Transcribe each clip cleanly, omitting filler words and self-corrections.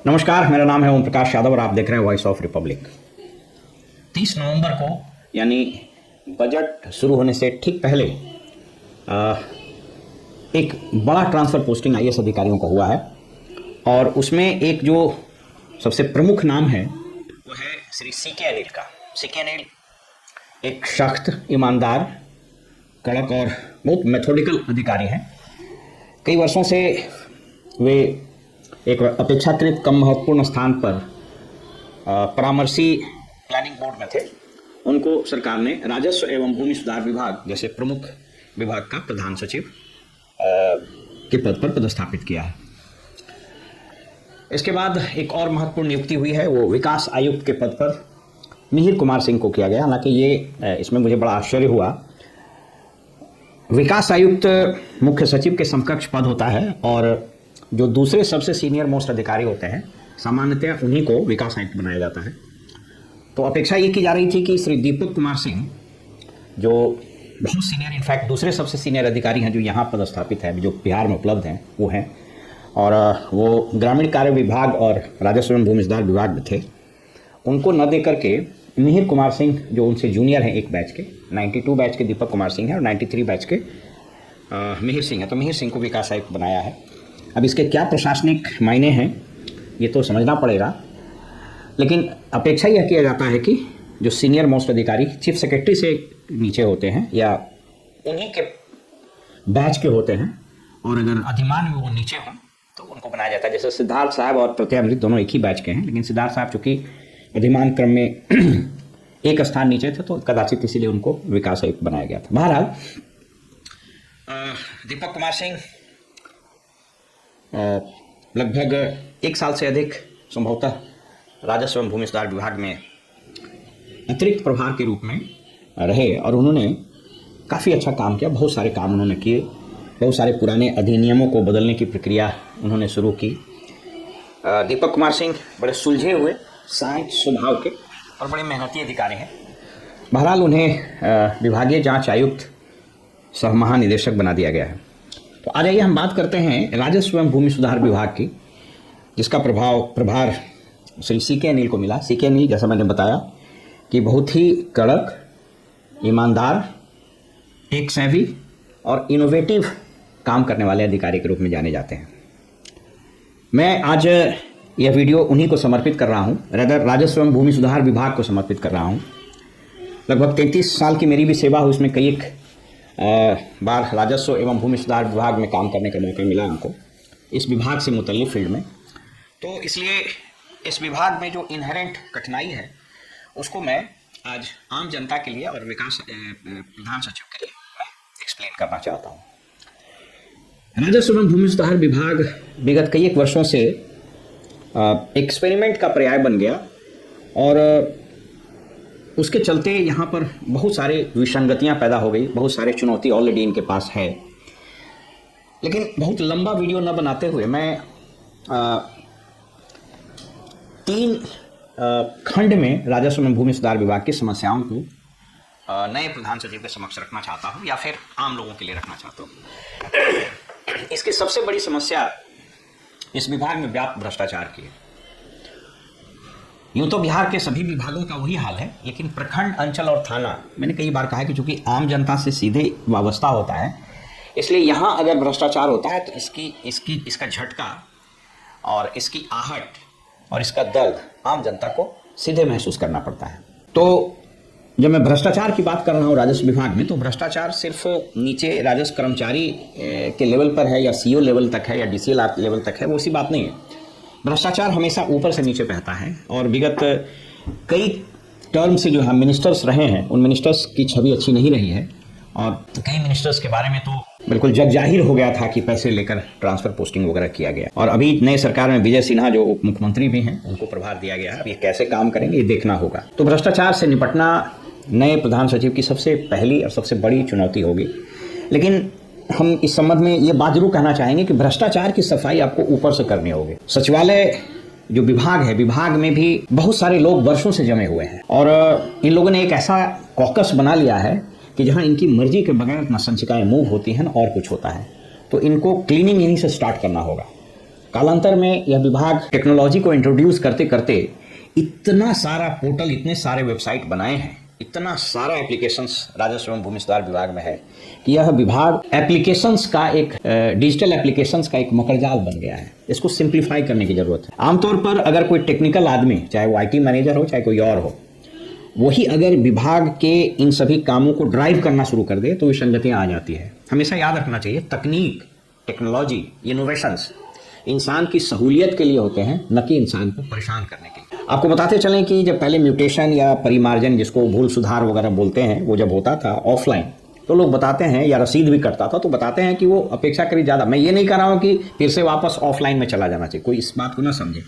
नमस्कार, मेरा नाम है ओम प्रकाश यादव और आप देख रहे हैं वॉइस ऑफ रिपब्लिक। 30 नवंबर को यानी बजट शुरू होने से ठीक पहले एक बड़ा ट्रांसफ़र पोस्टिंग आईएएस अधिकारियों का हुआ है और उसमें एक जो सबसे प्रमुख नाम है वो है श्री सीके अनिल का। सीके अनिल एक सख्त, ईमानदार, कड़क और बहुत मेथोडिकल अधिकारी हैं। कई वर्षों से वे एक अपेक्षाकृत कम महत्वपूर्ण स्थान पर परामर्शी प्लानिंग बोर्ड में थे। उनको सरकार ने राजस्व एवं भूमि सुधार विभाग जैसे प्रमुख विभाग का प्रधान सचिव के पद पर पदस्थापित किया है। इसके बाद एक और महत्वपूर्ण नियुक्ति हुई है, वो विकास आयुक्त के पद पर मिहिर कुमार सिंह को किया गया। हालांकि ये इसमें मुझे बड़ा आश्चर्य हुआ। विकास आयुक्त मुख्य सचिव के समकक्ष पद होता है और जो दूसरे सबसे सीनियर मोस्ट अधिकारी होते हैं सामान्यतः उन्हीं को विकास आयुक्त बनाया जाता है। तो अपेक्षा ये की जा रही थी कि श्री दीपक कुमार सिंह जो बहुत सीनियर, इनफैक्ट दूसरे सबसे सीनियर अधिकारी हैं जो यहाँ पदस्थापित है, जो बिहार में उपलब्ध हैं, वो हैं और वो ग्रामीण कार्य विभाग और राजस्व एवं भूमि सुधार विभाग में थे। उनको न दे करके मिहिर कुमार सिंह जो उनसे जूनियर हैं एक बैच के, 92 बैच के दीपक कुमार सिंह हैं और 93 बैच के मिहिर सिंह है, तो मिहिर सिंह को विकास आयुक्त बनाया है। अब इसके क्या प्रशासनिक मायने हैं ये तो समझना पड़ेगा, लेकिन अपेक्षा यह किया जाता है कि जो सीनियर मोस्ट अधिकारी चीफ सेक्रेटरी से नीचे होते हैं या उन्हीं के बैच के होते हैं और अगर अधिमान में वो नीचे हों तो उनको बनाया जाता है। जैसे सिद्धार्थ साहब और प्रत्यामृत दोनों एक ही बैच के हैं, लेकिन सिद्धार्थ साहब चूँकि अधिमान क्रम में एक स्थान नीचे थे तो कदाचित इसीलिए उनको विकास आयुक्त बनाया गया था। बहरहाल दीपक कुमार सिंह लगभग 1 साल से अधिक संभवतः राजस्व एवं भूमि सुधार विभाग में अतिरिक्त प्रभार के रूप में रहे और उन्होंने काफ़ी अच्छा काम किया। बहुत सारे काम उन्होंने किए, बहुत सारे पुराने अधिनियमों को बदलने की प्रक्रिया उन्होंने शुरू की। दीपक कुमार सिंह बड़े सुलझे हुए, शांत स्वभाव के और बड़े मेहनती अधिकारी हैं। बहरहाल उन्हें विभागीय जांच आयुक्त सह महानिदेशक बना दिया गया है। तो आ जाइए हम बात करते हैं राजस्व एवं भूमि सुधार विभाग की, जिसका प्रभार श्री सीके अनिल को मिला। सीके अनिल, जैसा मैंने बताया, कि बहुत ही कड़क, ईमानदार, टेक सेवी और इनोवेटिव काम करने वाले अधिकारी के रूप में जाने जाते हैं। मैं आज यह वीडियो उन्हीं को समर्पित कर रहा हूँ, राजस्व एवं भूमि सुधार विभाग को समर्पित कर रहा हूँ। लगभग 33 साल की मेरी भी सेवा हुई, उसमें कई बार राजस्व एवं भूमि सुधार विभाग में काम करने का मौका मिला हमको, इस विभाग से मुतल्लिक फील्ड में। तो इसलिए इस विभाग में जो इनहेरेंट कठिनाई है उसको मैं आज आम जनता के लिए और विकास प्रधान सचिव के लिए मैं एक्सप्लेन करना चाहता हूँ। राजस्व एवं भूमि सुधार विभाग विगत कई एक वर्षों से एक्सपेरिमेंट का पर्याय बन गया और उसके चलते यहाँ पर बहुत सारे विसंगतियाँ पैदा हो गई, बहुत सारे चुनौती ऑलरेडी इनके पास है। लेकिन बहुत लंबा वीडियो न बनाते हुए मैं 3 खंड में राजस्व एवं भूमि सुधार विभाग की समस्याओं को नए प्रधान सचिव के समक्ष रखना चाहता हूँ या फिर आम लोगों के लिए रखना चाहता हूँ। इसकी सबसे बड़ी समस्या इस विभाग में व्याप्त भ्रष्टाचार की है। यूँ तो बिहार के सभी विभागों का वही हाल है, लेकिन प्रखंड, अंचल और थाना, मैंने कई बार कहा है कि चूंकि आम जनता से सीधे वाबस्ता होता है, इसलिए यहाँ अगर भ्रष्टाचार होता है तो इसका झटका और इसकी आहट और इसका दर्द आम जनता को सीधे महसूस करना पड़ता है। तो जब मैं भ्रष्टाचार की बात कर रहा हूँ राजस्व विभाग में, तो भ्रष्टाचार सिर्फ नीचे राजस्व कर्मचारी के लेवल पर है या सीओ लेवल तक है या डीसीएल लेवल तक है, वो उसी बात नहीं है। भ्रष्टाचार हमेशा ऊपर से नीचे बहता है और विगत कई टर्म से जो हम मिनिस्टर्स रहे हैं उन मिनिस्टर्स की छवि अच्छी नहीं रही है और कई मिनिस्टर्स के बारे में तो बिल्कुल जग जाहिर हो गया था कि पैसे लेकर ट्रांसफर पोस्टिंग वगैरह किया गया। और अभी नई सरकार में विजय सिन्हा जो उप मुख्यमंत्री भी हैं, उनको प्रभार दिया गया है। अब ये कैसे काम करेंगे ये देखना होगा। तो भ्रष्टाचार से निपटना नए प्रधान सचिव की सबसे पहली और सबसे बड़ी चुनौती होगी। लेकिन हम इस संबंध में ये बात जरूर कहना चाहेंगे कि भ्रष्टाचार की सफाई आपको ऊपर से करनी होगी। सचिवालय जो विभाग है, विभाग में भी बहुत सारे लोग वर्षों से जमे हुए हैं और इन लोगों ने एक ऐसा कॉकस बना लिया है कि जहां इनकी मर्जी के बगैर न संचिकाएं मूव होती हैं और कुछ होता है। तो इनको क्लीनिंग इन्हीं से स्टार्ट करना होगा। कालांतर में यह विभाग टेक्नोलॉजी को इंट्रोड्यूस करते करते इतना सारा पोर्टल, इतने सारे वेबसाइट बनाए हैं, इतना सारा एप्लीकेशंस राजस्व एवं भूमि सुधार विभाग में है कि यह विभाग एप्लीकेशंस का एक डिजिटल एप्लीकेशंस का एक मकड़जाल बन गया है। इसको सिंप्लीफाई करने की जरूरत है। आमतौर पर अगर कोई टेक्निकल आदमी, चाहे वो IT मैनेजर हो चाहे कोई और हो, वही अगर विभाग के इन सभी कामों को ड्राइव करना शुरू कर दे तो विसंगतियां आ जाती है। हमेशा याद रखना चाहिए, तकनीक, टेक्नोलॉजी, इनोवेशंस इंसान की सहूलियत के लिए होते हैं, न कि इंसान को परेशान करने के लिए। आपको बताते चलें कि जब पहले म्यूटेशन या परिमार्जन, जिसको भूल सुधार वगैरह बोलते हैं, वो जब होता था ऑफलाइन, तो लोग बताते हैं, या रसीद भी कटता था तो बताते हैं कि वो अपेक्षाकृत ज़्यादा, मैं ये नहीं कह रहा हूँ कि फिर से वापस ऑफलाइन में चला जाना चाहिए, कोई इस बात को ना समझे,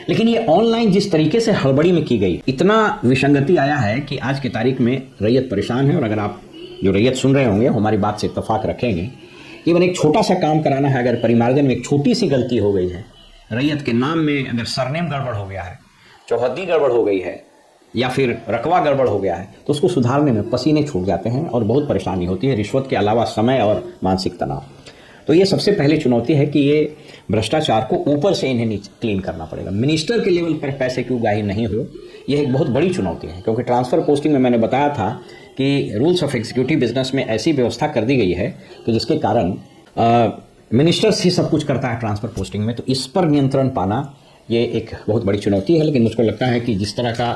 लेकिन ये ऑनलाइन जिस तरीके से हड़बड़ी में की गई, इतना विसंगति आया है कि आज की तारीख में रैयत परेशान है। और अगर आप जो रैयत सुन रहे होंगे हमारी बात से इत्तेफाक रखेंगे, इवन एक छोटा सा काम कराना है, अगर परिमार्जन में एक छोटी सी गलती हो गई है, रैयत के नाम में अगर सरनेम गड़बड़ हो गया है, चौहद्दी गड़बड़ हो गई है, या फिर रकबा गड़बड़ हो गया है, तो उसको सुधारने में पसीने छूट जाते हैं और बहुत परेशानी होती है, रिश्वत के अलावा समय और मानसिक तनाव। तो ये सबसे पहली चुनौती है कि ये भ्रष्टाचार को ऊपर से इन्हें नीचे क्लीन करना पड़ेगा। मिनिस्टर के लेवल पर पैसे की उगाही नहीं हो, यह एक बहुत बड़ी चुनौती है, क्योंकि ट्रांसफ़र पोस्टिंग में मैंने बताया था कि रूल्स ऑफ एग्जीक्यूटिव बिजनेस में ऐसी व्यवस्था कर दी गई है कि जिसके कारण मिनिस्टर्स ही सब कुछ करता है ट्रांसफ़र पोस्टिंग में। तो इस पर नियंत्रण पाना ये एक बहुत बड़ी चुनौती है। लेकिन मुझको लगता है कि जिस तरह का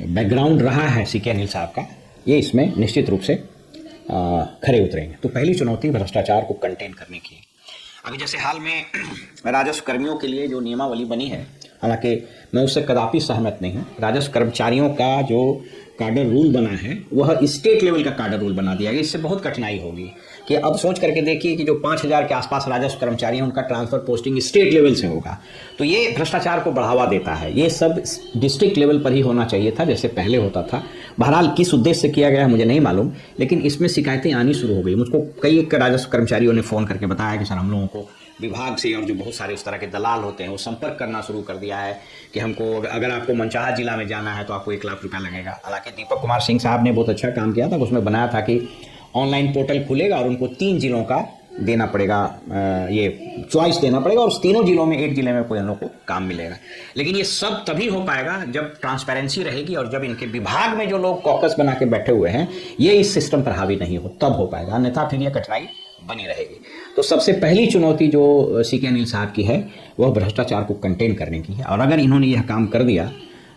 बैकग्राउंड रहा है CK अनिल साहब का, ये इसमें निश्चित रूप से खरे उतरेंगे। तो पहली चुनौती भ्रष्टाचार को कंटेन करने की। अभी जैसे हाल में राजस्व कर्मियों के लिए जो नियमावली बनी है, हालांकि मैं उससे कदापि सहमत नहीं हूँ। राजस्व कर्मचारियों का जो कार्डर रूल बना है वह स्टेट लेवल का कार्डर रूल बना दिया गया। इससे बहुत कठिनाई होगी कि अब सोच करके देखिए कि जो 5000 के आसपास राजस्व कर्मचारी हैं उनका ट्रांसफर पोस्टिंग स्टेट लेवल से होगा, तो ये भ्रष्टाचार को बढ़ावा देता है। ये सब डिस्ट्रिक्ट लेवल पर ही होना चाहिए था जैसे पहले होता था। बहरहाल किस उद्देश्य से किया गया है मुझे नहीं मालूम, लेकिन इसमें शिकायतें आनी शुरू हो गई। मुझको कई एक राजस्व कर्मचारियों ने फ़ोन करके बताया कि सर हम लोगों को विभाग से और जो बहुत सारे उस तरह के दलाल होते हैं वो संपर्क करना शुरू कर दिया है कि हमको अगर आपको मनचाहा जिला में जाना है तो आपको 1 लाख रुपया लगेगा। हालांकि दीपक कुमार सिंह साहब ने बहुत अच्छा काम किया था, उसमें बनाया था कि ऑनलाइन पोर्टल खुलेगा और उनको 3 जिलों का देना पड़ेगा, ये चॉइस देना पड़ेगा और उस तीनों जिलों में एक जिले में कोई उन लोग को काम मिलेगा। लेकिन ये सब तभी हो पाएगा जब ट्रांसपेरेंसी रहेगी और जब इनके विभाग में जो लोग कॉकस बना के बैठे हुए हैं ये इस सिस्टम पर हावी नहीं हो, तब हो पाएगा, अन्यथा फिर ये कठिनाई बनी रहेगी। तो सबसे पहली चुनौती जो CK अनिल साहब की है वह भ्रष्टाचार को कंटेन करने की है। और अगर इन्होंने यह काम कर दिया,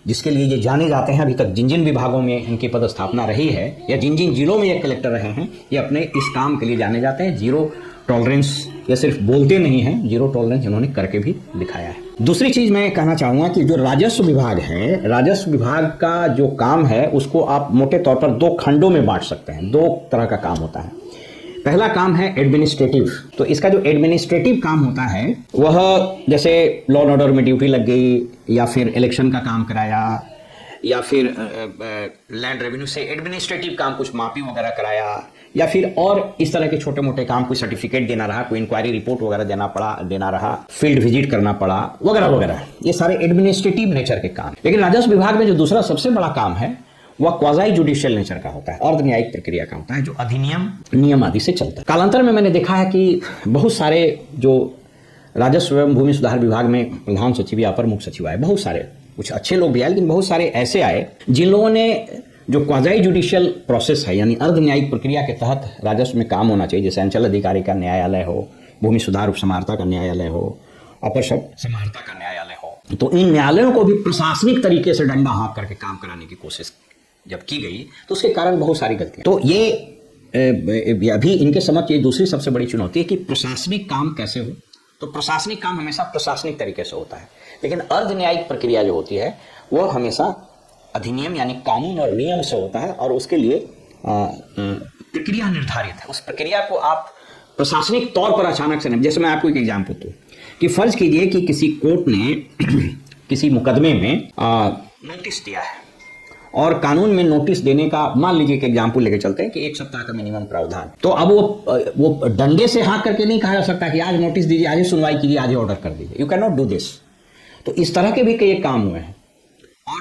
जिसके लिए ये जाने जाते हैं, अभी तक जिन जिन विभागों में इनकी पदस्थापना रही है या जिन जिन जिलों में ये कलेक्टर रहे हैं, ये अपने इस काम के लिए जाने जाते हैं। जीरो टॉलरेंस ये सिर्फ बोलते नहीं हैं, जीरो टॉलरेंस इन्होंने करके भी दिखाया है। दूसरी चीज़ मैं कहना चाहूँगा कि जो राजस्व विभाग है, राजस्व विभाग का जो काम है उसको आप मोटे तौर पर 2 खंडों में बांट सकते हैं। 2 तरह का काम होता है। पहला काम है एडमिनिस्ट्रेटिव। तो इसका जो एडमिनिस्ट्रेटिव काम होता है वह जैसे लॉ एंड ऑर्डर में ड्यूटी लग गई, या फिर इलेक्शन का काम कराया, या फिर लैंड रेवेन्यू से एडमिनिस्ट्रेटिव काम कुछ मापी वगैरह कराया, या फिर और इस तरह के छोटे मोटे काम, कोई सर्टिफिकेट देना रहा, कोई इंक्वायरी रिपोर्ट वगैरह देना रहा, फील्ड विजिट करना पड़ा वगैरह वगैरह, ये सारे एडमिनिस्ट्रेटिव नेचर के काम। लेकिन राजस्व विभाग में जो दूसरा सबसे बड़ा काम है वह क्वाजाई जुडिशियल नेचर का होता है, अर्ध न्यायिक प्रक्रिया का होता है, जो अधिनियम नियम आदि से चलता है। कालांतर में मैंने देखा है कि बहुत सारे जो राजस्व एवं भूमि सुधार विभाग में प्रधान सचिव या अपर मुख्य सचिव आए, बहुत सारे, कुछ अच्छे लोग भी आए, लेकिन बहुत सारे ऐसे आए जिन लोगों ने जो क्वाजाई जुडिशियल प्रोसेस है, यानी अर्ध न्यायिक प्रक्रिया के तहत राजस्व में काम होना चाहिए, जैसे अंचल अधिकारी का न्यायालय हो, भूमि सुधार उपसमाहर्ता का न्यायालय हो, अपर समाहर्ता का न्यायालय हो, तो इन न्यायालयों को भी प्रशासनिक तरीके से डंडा हाँक करके काम कराने की कोशिश जब की गई तो उसके कारण बहुत सारी गलतियां। तो ये अभी इनके समक्ष ये दूसरी सबसे बड़ी चुनौती है कि प्रशासनिक काम कैसे हो। तो प्रशासनिक काम हमेशा प्रशासनिक तरीके से होता है, लेकिन अर्ध न्यायिक प्रक्रिया जो होती है वह हमेशा अधिनियम यानी कानून और नियम से होता है, और उसके लिए प्रक्रिया निर्धारित है। उस प्रक्रिया को आप प्रशासनिक तौर पर अचानक से नहीं। जैसे मैं आपको एक एग्जाम्पल दूं कि फर्ज कीजिए कि किसी कोर्ट ने किसी मुकदमे में नोटिस दिया है, और कानून में नोटिस देने का, मान लीजिए कि एग्जाम्पल लेके चलते हैं कि 1 सप्ताह का मिनिमम प्रावधान। तो अब वो डंडे से हाँक करके नहीं कहा जा सकता कि आज नोटिस दीजिए, आज ही सुनवाई कीजिए, आज ही ऑर्डर कर दीजिए। You can not do this. तो इस तरह के भी कई काम हुए हैं। और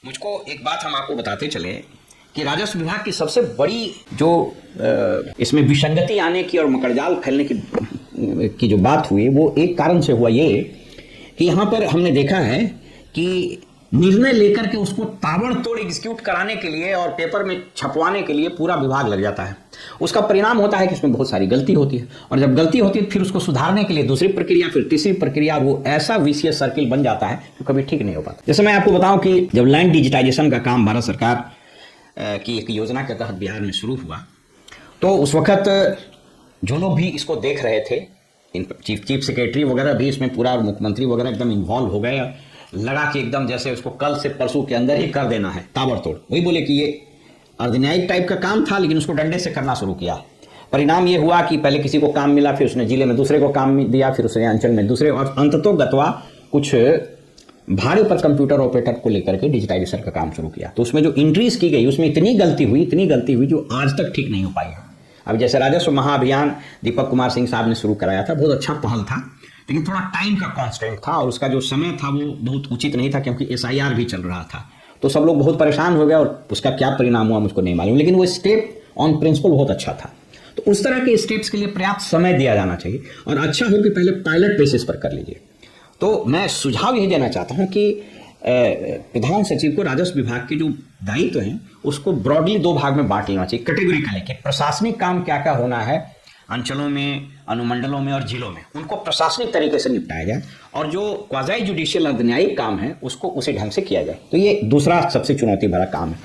मुझको एक बात हम आपको बताते चले कि राजस्व विभाग की सबसे बड़ी जो इसमें विसंगति आने की और मकड़जाल फैलने की की जो बात हुई वो एक कारण से हुआ ये कि यहाँ पर हमने देखा है कि निर्णय लेकर के उसको ताबड़तोड़ एग्जीक्यूट कराने के लिए और पेपर में छपवाने के लिए पूरा विभाग लग जाता है। उसका परिणाम होता है कि उसमें बहुत सारी गलती होती है, और जब गलती होती है फिर उसको सुधारने के लिए दूसरी प्रक्रिया, फिर तीसरी प्रक्रिया, वो ऐसा विशियस सर्किल बन जाता है जो कभी ठीक नहीं हो पाता। जैसे मैं आपको बताऊं कि जब लैंड डिजिटाइजेशन का काम भारत सरकार की एक योजना के तहत बिहार में शुरू हुआ, तो उस वक्त जो लोग भी इसको देख रहे थे, चीफ सेक्रेटरी वगैरह भी इसमें पूरा, और मुख्यमंत्री वगैरह एकदम इन्वॉल्व हो गए, लगा कि एकदम जैसे उसको कल से परसों के अंदर ही कर देना है ताबड़तोड़। वही बोले कि ये अर्धन्यायिक टाइप का काम था, लेकिन उसको डंडे से करना शुरू किया। परिणाम ये हुआ कि पहले किसी को काम मिला, फिर उसने जिले में दूसरे को काम दिया, फिर उसने अंचल में दूसरे, और अंततोगत्वा कुछ भाड़े पर कंप्यूटर ऑपरेटर को लेकर के डिजिटाइजेशन का काम शुरू किया। तो उसमें जो एंट्रीज की गई उसमें इतनी गलती हुई जो आज तक ठीक नहीं हो पाई है। अब जैसे राजस्व महाअभियान दीपक कुमार सिंह साहब ने शुरू कराया था, बहुत अच्छा पहल था, लेकिन थोड़ा टाइम का कांस्टेंट था और उसका जो समय था वो बहुत उचित नहीं था, क्योंकि SIR भी चल रहा था। तो सब लोग बहुत परेशान हो गए, और उसका क्या परिणाम हुआ मुझको नहीं मालूम, लेकिन वो स्टेप ऑन प्रिंसिपल बहुत अच्छा था। तो उस तरह के स्टेप्स के लिए पर्याप्त समय दिया जाना चाहिए, और अच्छा हो कि पहले पायलट बेसिस पर कर लीजिए। तो मैं सुझाव यही देना चाहता हूँ कि प्रधान सचिव को राजस्व विभाग के जो दायित्व हैं उसको ब्रॉडली 2 भाग में बांट लेना चाहिए, कैटेगोरिकली, कि प्रशासनिक काम क्या क्या होना है अंचलों में, अनुमंडलों में और जिलों में, उनको प्रशासनिक तरीके से निपटाया जाए, और जो क्वाज़ाई जुडिशियल अर्धन्यायिक काम है उसको उसी ढंग से किया जाए। तो ये दूसरा सबसे चुनौती भरा काम है।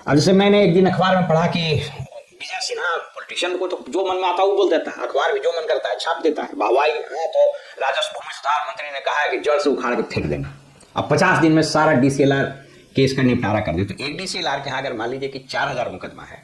अब जैसे मैंने एक दिन अखबार में पढ़ा कि विजय सिन्हा पॉलिटिशियन को तो जो मन में आता है वो बोल देता है, अखबार भी जो मन करता है छाप देता है, वाहवाही है। तो राजस्व भूमि सुधार मंत्री ने कहा है कि जड़ से उखाड़ के फेंक देंगे। अब 50 दिन में सारा DCLR केस का निपटारा कर दे। तो एक DCLR के यहाँ अगर मान लीजिए कि 4000 मुकदमा है,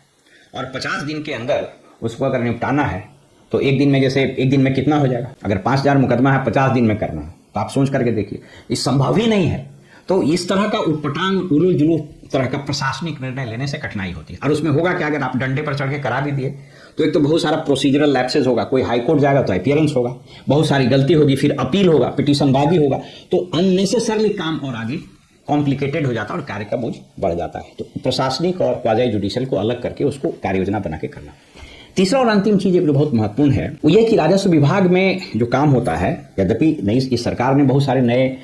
और 50 दिन के अंदर उसको अगर निपटाना है, तो एक दिन में, जैसे एक दिन में कितना हो जाएगा? अगर 5000 मुकदमा है 50 दिन में करना है, तो आप सोच करके देखिए, ये संभव ही नहीं है। तो इस तरह का उटपटांग, उलूल जुलूल तरह का प्रशासनिक निर्णय लेने से कठिनाई होती है। और उसमें होगा क्या, अगर आप डंडे पर चढ़ के करा भी दिए तो एक तो बहुत सारा प्रोसीजरल लैप्सेस होगा, कोई हाईकोर्ट जाएगा तो अपीयरेंस होगा, बहुत सारी गलती होगी, फिर अपील होगा, पिटीशनबाजी होगा, तो अननेसेसरली काम और आगे कॉम्प्लिकेटेड हो जाता है और कार्य का बोझ बढ़ जाता है। तो प्रशासनिक और क्वाज़ाई जुडिशियल को अलग करके उसको कार्य योजना बना के करना। तीसरा और अंतिम चीज जो बहुत महत्वपूर्ण है वो ये कि राजस्व विभाग में जो काम होता है, यद्यपि नई इस सरकार ने बहुत सारे नए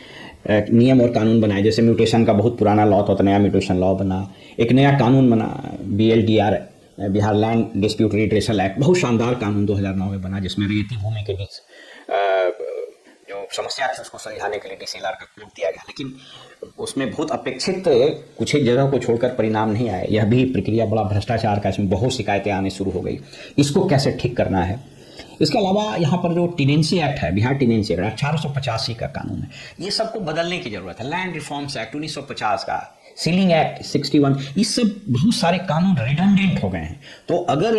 नियम और कानून बनाए, जैसे म्यूटेशन का बहुत पुराना लॉ था तो नया म्यूटेशन लॉ बना, एक नया कानून बना BLDR, Bihar land dispute redressal act, बहुत शानदार कानून 2009 में बना, जिसमें रेती भूमि के बीच जो समस्या थी उसको सुलझाने के लिए DCLR का कोड दिया गया। लेकिन उसमें बहुत अपेक्षित कुछ एक जगह को छोड़कर परिणाम नहीं आए। यह भी प्रक्रिया बड़ा भ्रष्टाचार का, इसमें बहुत शिकायतें आने शुरू हो गई। इसको कैसे ठीक करना है? इसके अलावा यहाँ पर जो टेनेंसी एक्ट है, बिहार टेनेंसी एक्ट 1885 का कानून है, ये सबको बदलने की जरूरत है। लैंड रिफॉर्म्स एक्ट 1950 का, सीलिंग एक्ट 61, ये सब बहुत सारे कानून रिडंडेंट हो गए हैं। तो अगर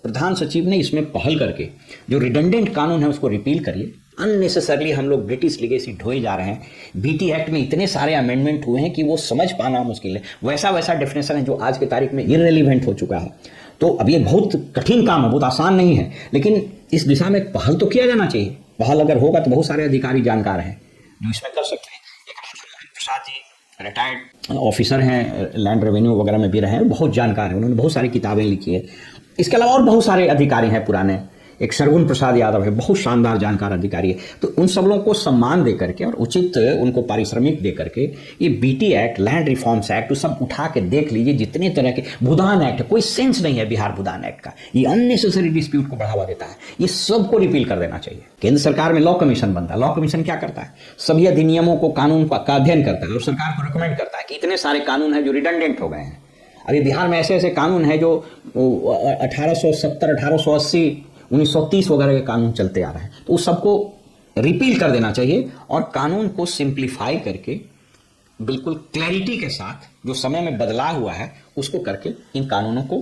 प्रधान सचिव ने इसमें पहल करके जो रिडंडेंट कानून है उसको रिपील करिए। अननेसेसरली हम लोग ब्रिटिश लीगेसी ढोए जा रहे हैं। BT एक्ट में इतने सारे अमेंडमेंट हुए हैं कि वो समझ पाना मुश्किल है। वैसा डेफिनेशन है जो आज की तारीख में इररिलेवेंट हो चुका है। तो अब ये बहुत कठिन काम है, बहुत आसान नहीं है, लेकिन इस दिशा में पहल तो किया जाना चाहिए। पहल अगर होगा तो बहुत सारे अधिकारी जानकार हैं जो इसमें कर सकते हैं। एक राजेंद्र प्रसाद जी रिटायर्ड ऑफिसर हैं, लैंड रेवेन्यू वगैरह में भी रहे हैं, बहुत जानकार हैं, उन्होंने बहुत सारी किताबें लिखी है। इसके अलावा और बहुत सारे अधिकारी हैं पुराने, एक सरगुन प्रसाद यादव है, बहुत शानदार जानकार अधिकारी है। तो उन सब लोगों को सम्मान दे करके और उचित उनको पारिश्रमिक दे करके ये BT act, land reforms act, सब उठा के देख लीजिए। जितने तरह के भूदान एक्ट, कोई सेंस नहीं है बिहार भूदान एक्ट का, ये अननेसेसरी डिस्प्यूट को बढ़ावा देता है। ये सबको रिपील कर देना चाहिए। केंद्र सरकार में लॉ कमीशन बनता है। लॉ कमीशन क्या करता है? सभी अधिनियमों को, कानून का अध्ययन करता है और सरकार को रिकमेंड करता है कि इतने सारे कानून हैं जो रिडंडेंट हो गए हैं। अभी बिहार में ऐसे ऐसे कानून हैं जो 1870, 1880, 1930 वगैरह के कानून चलते आ रहे हैं। तो उस सबको रिपील कर देना चाहिए और कानून को सिंप्लीफाई करके बिल्कुल क्लैरिटी के साथ जो समय में बदलाव हुआ है उसको करके इन कानूनों को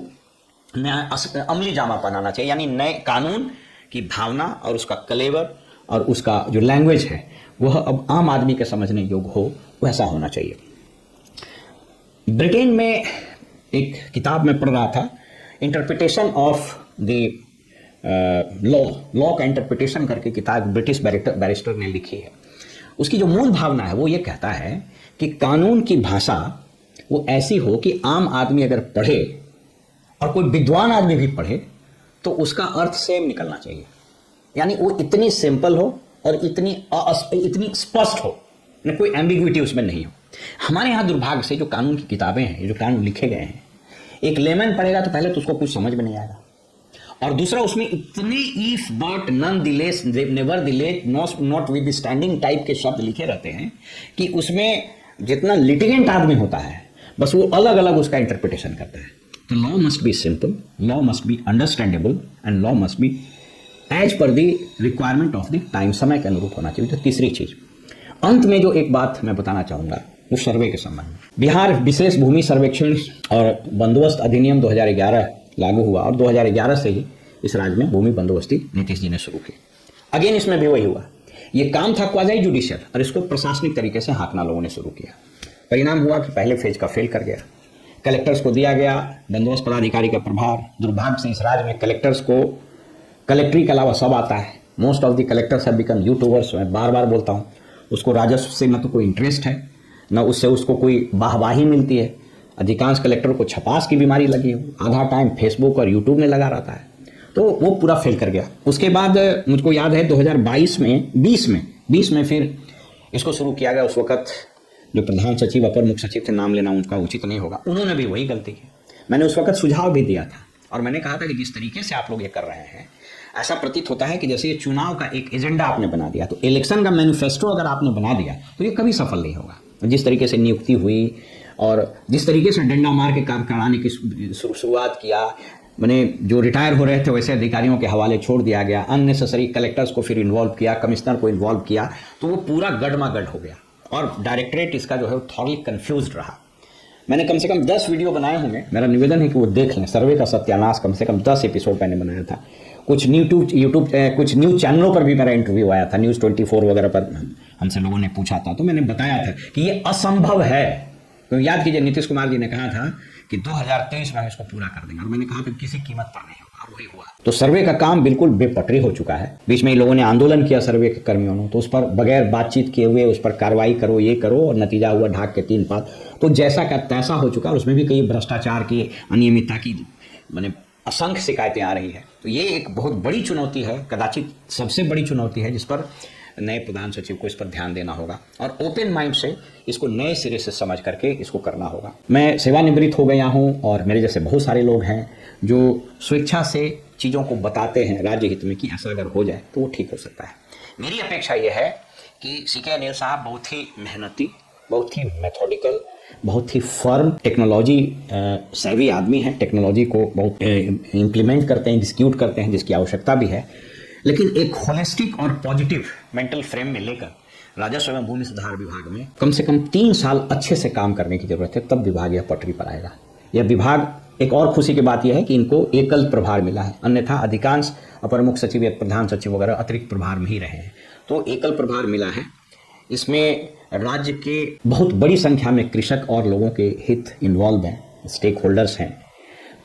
अमली जामा पहनाना चाहिए। यानी नए कानून की भावना और उसका कलेवर और उसका जो लैंग्वेज है वह अब आम आदमी के समझने योग्य हो, वैसा होना चाहिए। ब्रिटेन में एक किताब में पढ़ रहा था, इंटरप्रिटेशन ऑफ द लॉ का इंटरप्रिटेशन करके किताब ब्रिटिश बैरिस्टर ने लिखी है। उसकी जो मूल भावना है वो ये कहता है कि कानून की भाषा वो ऐसी हो कि आम आदमी अगर पढ़े और कोई विद्वान आदमी भी पढ़े तो उसका अर्थ सेम निकलना चाहिए। यानी वो इतनी सिंपल हो और इतनी स्पष्ट हो, न कोई एम्बिग्विटी उसमें नहीं हो। हमारे यहाँ दुर्भाग्य से जो कानून की किताबें हैं, जो कानून लिखे गए हैं, एक लेमन पढ़ेगा तो पहले तो उसको कुछ समझ में नहीं आएगा, और दूसरा उसमें इतने if but nonetheless nevertheless notwithstanding type के शब्द लिखे रहते हैं कि उसमें जितना लिटिगेंट आदमी होता है बस वो अलग अलग उसका इंटरप्रिटेशन करता है। तो law must be simple, law must be understandable and law must be as per the requirement of the time, समय के अनुरूप होना चाहिए। तो तीसरी चीज, अंत में जो एक बात मैं बताना चाहूंगा वो सर्वे के संबंध में। बिहार विशेष भूमि सर्वेक्षण और बंदोबस्त अधिनियम 2011 लागू हुआ और 2011 से ही इस राज्य में भूमि बंदोबस्ती नीतीश जी ने शुरू की। अगेन इसमें भी वही हुआ, ये काम था क्वाज़ी जुडिशियल और इसको प्रशासनिक तरीके से हाँकना लोगों ने शुरू किया। परिणाम हुआ कि पहले फेज का फेल कर गया, कलेक्टर्स को दिया गया बंदोबस्त पदाधिकारी का प्रभार। दुर्भाग्य से इस राज्य में कलेक्टर्स को कलेक्ट्री के अलावा सब आता है। Most of the collectors have become YouTubers. मैं बार बार बोलता हूँ, उसको राजस्व से न तो कोई इंटरेस्ट है, न उससे उसको कोई वाहवाही मिलती है। अधिकांश कलेक्टर को छपास की बीमारी लगी है, आधा टाइम फेसबुक और यूट्यूब में लगा रहता है, तो वो पूरा फेल कर गया। उसके बाद मुझको याद है 2022 में 20 में फिर इसको शुरू किया गया। उस वक्त जो प्रधान सचिव अपर मुख्य सचिव थे, नाम लेना उनका उचित नहीं होगा, उन्होंने भी वही गलती की। मैंने उस वक्त सुझाव भी दिया था और मैंने कहा था कि जिस तरीके से आप लोग ये कर रहे हैं, ऐसा प्रतीत होता है कि जैसे ये चुनाव का एक एजेंडा आपने बना दिया, तो इलेक्शन का मैनिफेस्टो अगर आपने बना दिया तो ये कभी सफल नहीं होगा। जिस तरीके से नियुक्ति हुई और जिस तरीके से डंडा मार के काम कराने की शुरुआत किया, मैंने जो रिटायर हो रहे थे वैसे अधिकारियों के हवाले छोड़ दिया गया, अननेसेसरी कलेक्टर्स को फिर इन्वॉल्व किया, कमिश्नर को इन्वॉल्व किया, तो वो पूरा गड़मागड़ हो गया और डायरेक्टरेट इसका जो है वो थॉरली कन्फ्यूज्ड रहा। मैंने कम से कम 10 वीडियो बनाए होंगे, मेरा निवेदन है कि वो देख लें। सर्वे का सत्यानाश कम से कम 10 एपिसोड मैंने बनाया था। कुछ यूट्यूब कुछ न्यूज़ चैनलों पर भी मेरा इंटरव्यू आया था, न्यूज़ 24 वगैरह पर हमसे लोगों ने पूछा था, तो मैंने बताया था कि ये असंभव है। तो याद कीजिए, नीतीश कुमार जी ने कहा था कि 2023 में हम इसको पूरा कर देंगे, और मैंने कहा था किसी कीमत पर नहीं होगा, वही हुआ। तो सर्वे का काम बिल्कुल बेपटरी हो चुका है। बीच में लोगों ने आंदोलन किया सर्वे के कर्मियों ने, तो उस पर बगैर बातचीत किए हुए उस पर कार्रवाई करो, ये करो, और नतीजा हुआ ढाक के 3 पात। तो जैसा का तैसा हो चुका, और उसमें भी कई भ्रष्टाचार की, अनियमितता की मैंने असंख्य शिकायतें आ रही हैं। तो ये एक बहुत बड़ी चुनौती है, कदाचित सबसे बड़ी चुनौती है, जिस पर नए प्रधान सचिव को इस पर ध्यान देना होगा और ओपन माइंड से इसको नए सिरे से समझ करके इसको करना होगा। मैं सेवानिवृत्त हो गया हूँ और मेरे जैसे बहुत सारे लोग हैं जो स्वेच्छा से चीज़ों को बताते हैं राज्य हित में कि ऐसा अगर हो जाए तो वो ठीक हो सकता है। मेरी अपेक्षा ये है कि सीके अनिल साहब बहुत ही मेहनती, बहुत ही मेथोडिकल, बहुत ही फर्म, टेक्नोलॉजी सेवी आदमी हैं, टेक्नोलॉजी को बहुत इम्प्लीमेंट करते हैं, एग्जीक्यूट करते हैं, जिसकी आवश्यकता भी है, लेकिन एक होलिस्टिक और पॉजिटिव मेंटल फ्रेम में लेकर राजस्व एवं भूमि सुधार विभाग में कम से कम 3 साल अच्छे से काम करने की जरूरत है, तब विभाग यह पटरी पर आएगा। यह विभाग, एक और खुशी की बात यह है कि इनको एकल प्रभार मिला है, अन्यथा अधिकांश अपर मुख्य सचिव या प्रधान सचिव वगैरह अतिरिक्त प्रभार में ही रहे हैं, तो एकल प्रभार मिला है। इसमें राज्य के बहुत बड़ी संख्या में कृषक और लोगों के हित इन्वॉल्व हैं, स्टेक होल्डर्स हैं।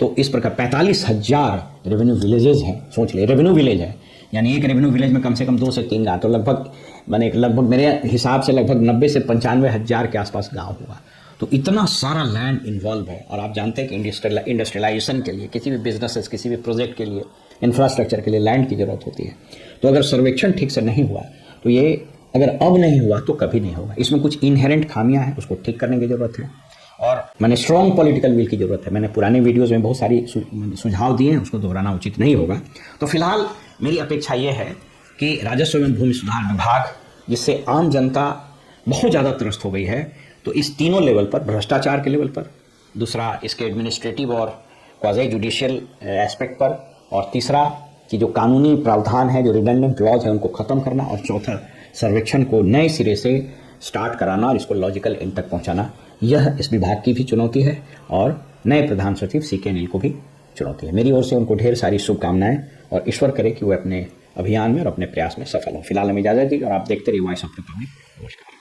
तो इस प्रकार 45,000 रेवेन्यू विलेजेस हैं। सोच ले, रेवेन्यू विलेज है, यानी एक रेवेन्यू विलेज में कम से कम 2 से 3 गाँव, तो लगभग मेरे हिसाब से लगभग 90 से 95,000 के आसपास गांव हुआ। तो इतना सारा लैंड इन्वॉल्व है, और आप जानते हैं कि इंडस्ट्रियलाइजेशन के लिए, किसी भी बिजनेसेस, किसी भी प्रोजेक्ट के लिए, इंफ्रास्ट्रक्चर के लिए लैंड की जरूरत होती है। तो अगर सर्वेक्षण ठीक से नहीं हुआ, तो ये अगर अब नहीं हुआ तो कभी नहीं होगा। इसमें कुछ इनहेरेंट खामियां हैं, उसको ठीक करने की जरूरत है, और मैंने स्ट्रॉन्ग पॉलिटिकल विल की जरूरत है। मैंने पुराने वीडियोज़ में बहुत सारी सुझाव दिए हैं, उसको दोहराना उचित नहीं होगा। तो फिलहाल मेरी अपेक्षा ये है कि राजस्व एवं भूमि सुधार विभाग, जिससे आम जनता बहुत ज़्यादा त्रस्त हो गई है, तो इस तीनों लेवल पर, भ्रष्टाचार के लेवल पर, दूसरा इसके एडमिनिस्ट्रेटिव और क्वाज़ी जुडिशियल एस्पेक्ट पर, और तीसरा कि जो कानूनी प्रावधान है, जो रिडंडेंट लॉज है, उनको ख़त्म करना, और चौथा सर्वेक्षण को नए सिरे से स्टार्ट कराना और इसको लॉजिकल एंड तक पहुँचाना, यह इस विभाग की भी चुनौती है और नए प्रधान सचिव सीके अनिल को भी चुनौती है। मेरी ओर से उनको ढेर सारी शुभकामनाएं, और ईश्वर करे कि वो अपने अभियान में और अपने प्रयास में सफल हों। फिलहाल हमें इजाज़त दी, और आप देखते रहिए वॉइस ऑफ द पब्लिक। नमस्कार।